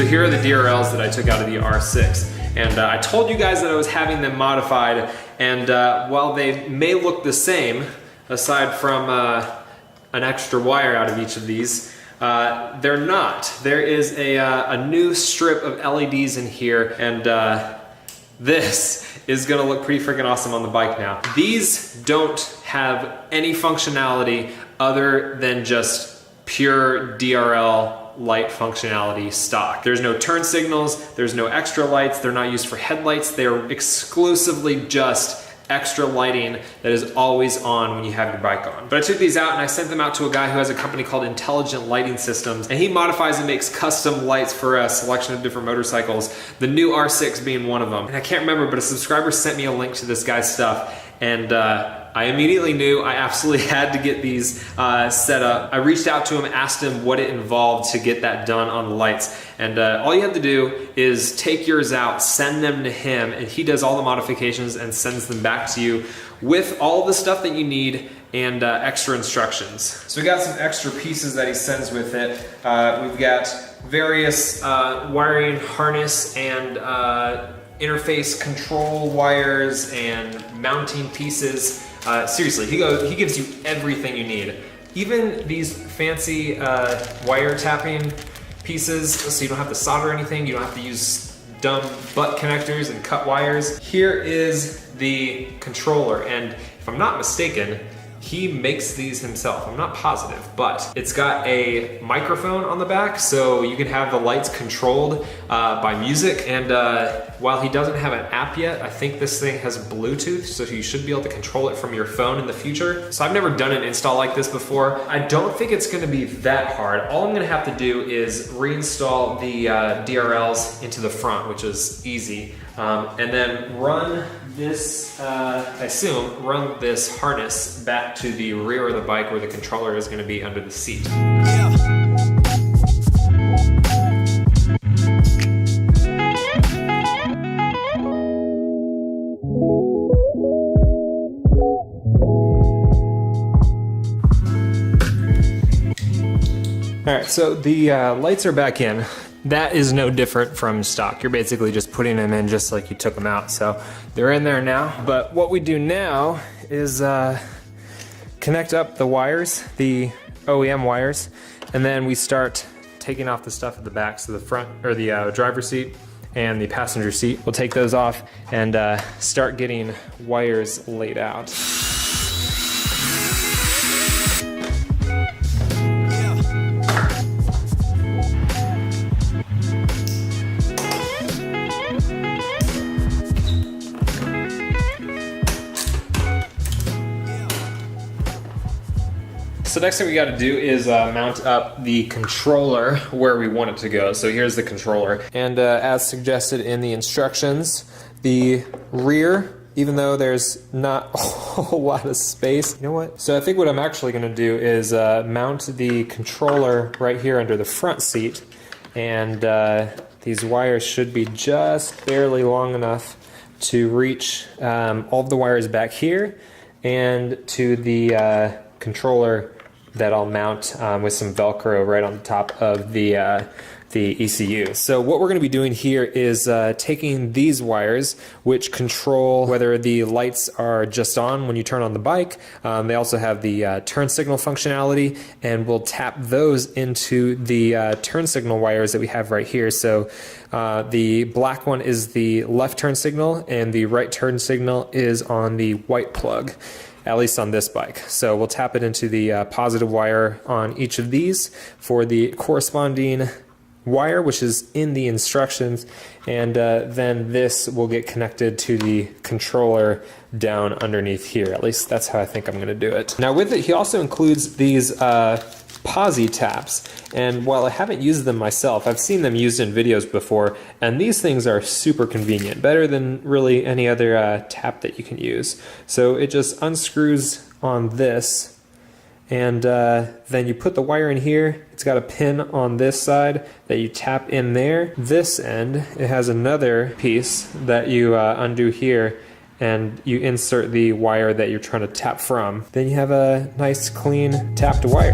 here are the DRLs that I took out of the R6. And I told you guys that I was having them modified, and while they may look the same, aside from an extra wire out of each of these, they're not. There is a new strip of LEDs in here, and this is gonna look pretty freaking awesome on the bike now. These don't have any functionality other than just pure DRL light functionality stock. There's no turn signals, there's no extra lights, they're not used for headlights, they're exclusively just extra lighting that is always on when you have your bike on. But I took these out and I sent them out to a guy who has a company called Intelligent Lighting Systems, and he modifies and makes custom lights for a selection of different motorcycles, the new R6 being one of them. And I can't remember, but a subscriber sent me a link to this guy's stuff, and I immediately knew I absolutely had to get these set up. I reached out to him, asked him what it involved to get that done on the lights. And all you have to do is take yours out, send them to him, and he does all the modifications and sends them back to you with all the stuff that you need and extra instructions. So we got some extra pieces that he sends with it. We've got various wiring harness and interface control wires and mounting pieces. Seriously, he gives you everything you need. Even these fancy wire tapping pieces, so you don't have to solder anything, you don't have to use dumb butt connectors and cut wires. Here is the controller, and if I'm not mistaken, he makes these himself. I'm not positive, but it's got a microphone on the back, so you can have the lights controlled by music. And while he doesn't have an app yet, I think this thing has Bluetooth, so you should be able to control it from your phone in the future. So I've never done an install like this before. I don't think it's gonna be that hard. All I'm gonna have to do is reinstall the DRLs into the front, which is easy. And then run this, I assume, run this harness back to the rear of the bike where the controller is going to be under the seat. Yeah. All right, so the lights are back in. That is no different from stock. You're basically just putting them in just like you took them out. So they're in there now. But what we do now is connect up the wires, the OEM wires, and then we start taking off the stuff at the back. So the front, or the driver's seat and the passenger seat. We'll take those off and start getting wires laid out. So next thing we got to do is mount up the controller where we want it to go. So here's the controller. And as suggested in the instructions, the rear, even though there's not a whole lot of space, you know what? So I think what I'm actually going to do is mount the controller right here under the front seat. And these wires should be just barely long enough to reach all of the wires back here and to the controller that I'll mount with some Velcro right on the top of the ECU. So what we're going to be doing here is taking these wires, which control whether the lights are just on when you turn on the bike. They also have the turn signal functionality, and we'll tap those into the turn signal wires that we have right here. So the black one is the left turn signal, and the right turn signal is on the white plug, at least on this bike. So we'll tap it into the positive wire on each of these for the corresponding wire, which is in the instructions, and then this will get connected to the controller down underneath here. At least that's how I think I'm going to do it. Now with it, he also includes these posi taps, and while I haven't used them myself, I've seen them used in videos before, and these things are super convenient, better than really any other tap that you can use. So it just unscrews on this, and then you put the wire in here. It's got a pin on this side that you tap in there. This end, it has another piece that you undo here, and you insert the wire that you're trying to tap from. Then you have a nice clean tapped wire.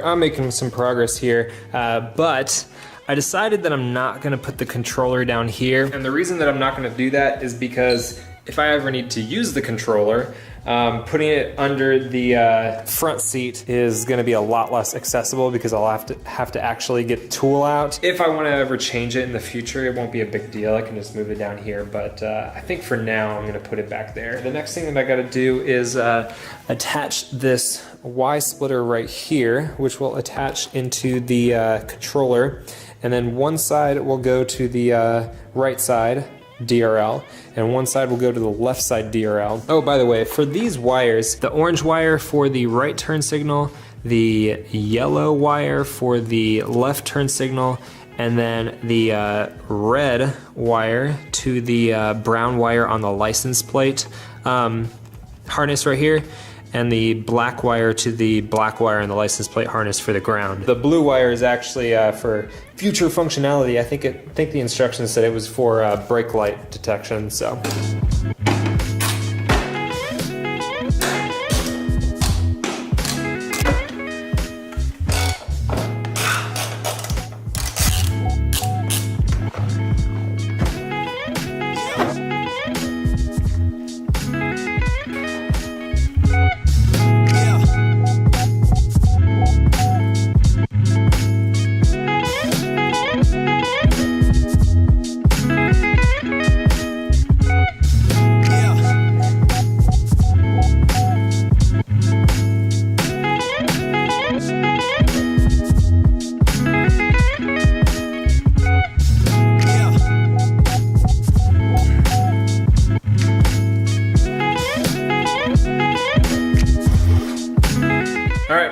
I'm making some progress here, but I decided that I'm not gonna put the controller down here. And the reason that I'm not gonna do that is because if I ever need to use the controller, putting it under the front seat is gonna be a lot less accessible because I'll have to actually get the tool out. If I wanna ever change it in the future, it won't be a big deal. I can just move it down here, but I think for now I'm gonna put it back there. The next thing that I gotta do is attach this Y splitter right here, which will attach into the controller. And then one side will go to the right side DRL, and one side will go to the left side DRL. Oh, by the way, for these wires, the orange wire for the right turn signal, the yellow wire for the left turn signal, and then the red wire to the brown wire on the license plate harness right here, and the black wire to the black wire on the license plate harness for the ground. The blue wire is actually for future functionality. I think the instructions said it was for brake light detection, so.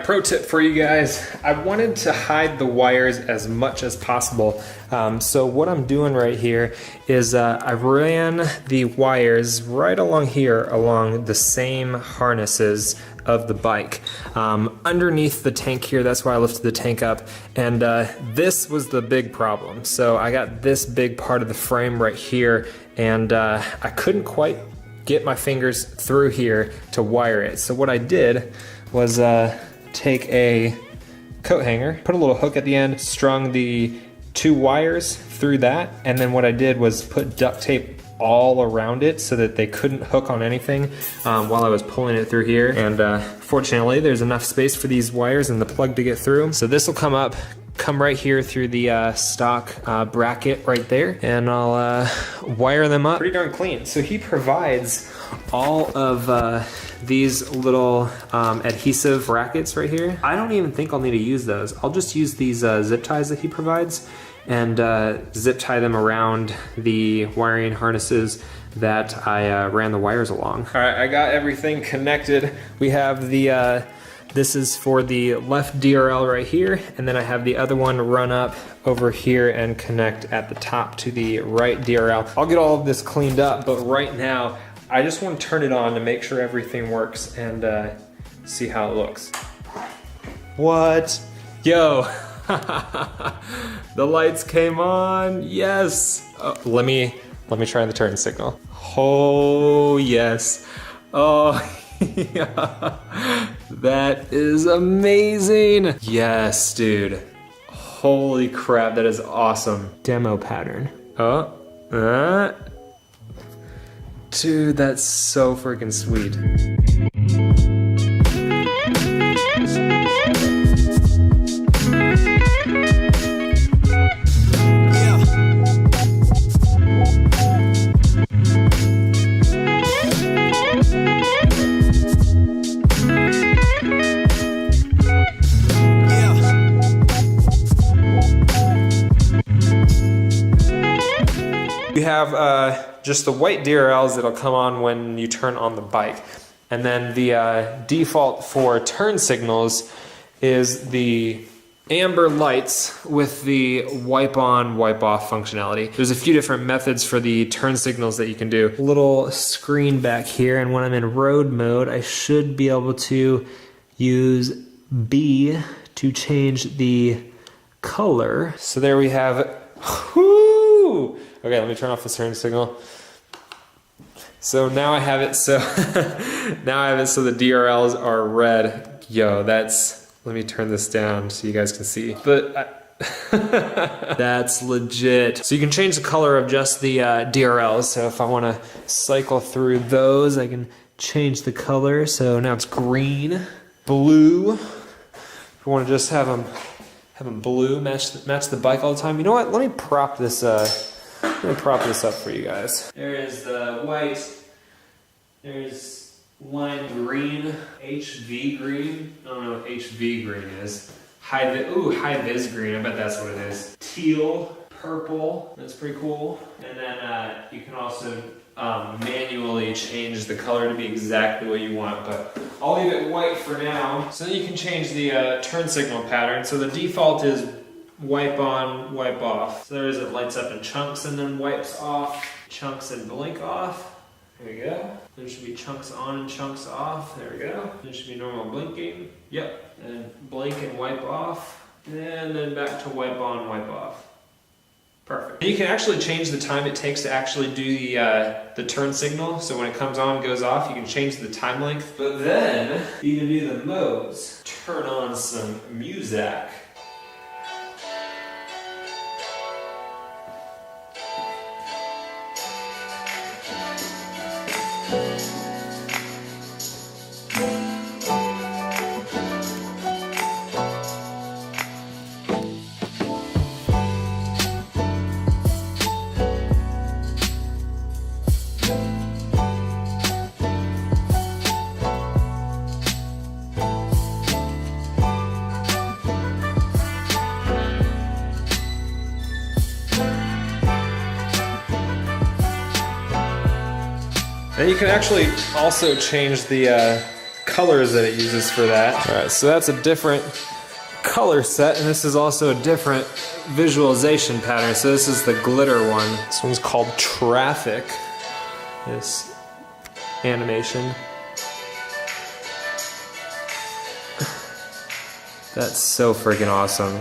Pro tip for you guys, I wanted to hide the wires as much as possible. So what I'm doing right here is I ran the wires right along here along the same harnesses of the bike. Underneath the tank here, that's why I lifted the tank up, and this was the big problem. So I got this big part of the frame right here, and I couldn't quite get my fingers through here to wire it. So what I did was take a coat hanger, put a little hook at the end, strung the two wires through that, and then what I did was put duct tape all around it so that they couldn't hook on anything while I was pulling it through here. And fortunately, there's enough space for these wires and the plug to get through. So this will come right here through the stock bracket right there, and I'll wire them up pretty darn clean. So he provides all of these little adhesive brackets right here. I don't even think I'll need to use those. I'll just use these zip ties that he provides and zip tie them around the wiring harnesses that I ran the wires along. All right, I got everything connected. We have the this is for the left DRL right here, and then I have the other one run up over here and connect at the top to the right DRL. I'll get all of this cleaned up, but right now I just want to turn it on to make sure everything works and see how it looks. What? Yo, the lights came on, yes. Let me try the turn signal. Oh, yes. Oh, yeah. That is amazing. Yes, dude. Holy crap, that is awesome. Demo pattern. Dude, that's so freaking sweet. We have just the white DRLs that'll come on when you turn on the bike. And then the default for turn signals is the amber lights with the wipe on, wipe off functionality. There's a few different methods for the turn signals that you can do. Little screen back here, and when I'm in road mode, I should be able to use B to change the color. So there we have it. Whoo! Okay, let me turn off the turn signal. So now I have it so now I have it so the DRLs are red. Yo, that's Let me turn this down so you guys can see. But that's legit. So you can change the color of just the DRLs. So if I want to cycle through those, I can change the color. So now it's green, blue. If you want to just have them blue, match the bike all the time. You know what? Let me prop this up for you guys. There is the white. There's lime green, HV green. I don't know what HV green is. High vis green, I bet that's what it is. Teal, purple, that's pretty cool. And then you can also manually change the color to be exactly what you want, but I'll leave it white for now. So then you can change the turn signal pattern. So the default is wipe on, wipe off. So there is, it lights up in chunks and then wipes off, chunks and blink off. There we go. There should be chunks on and chunks off. There we go. There should be normal blinking. Yep. And blink and wipe off. And then back to wipe on, wipe off. Perfect. And you can actually change the time it takes to actually do the turn signal. So when it comes on, goes off, you can change the time length. But then you can do the modes. Turn on some music. And you can actually also change the colors that it uses for that. All right, so that's a different color set, and this is also a different visualization pattern. So this is the glitter one. This one's called Traffic, this animation. That's so freaking awesome.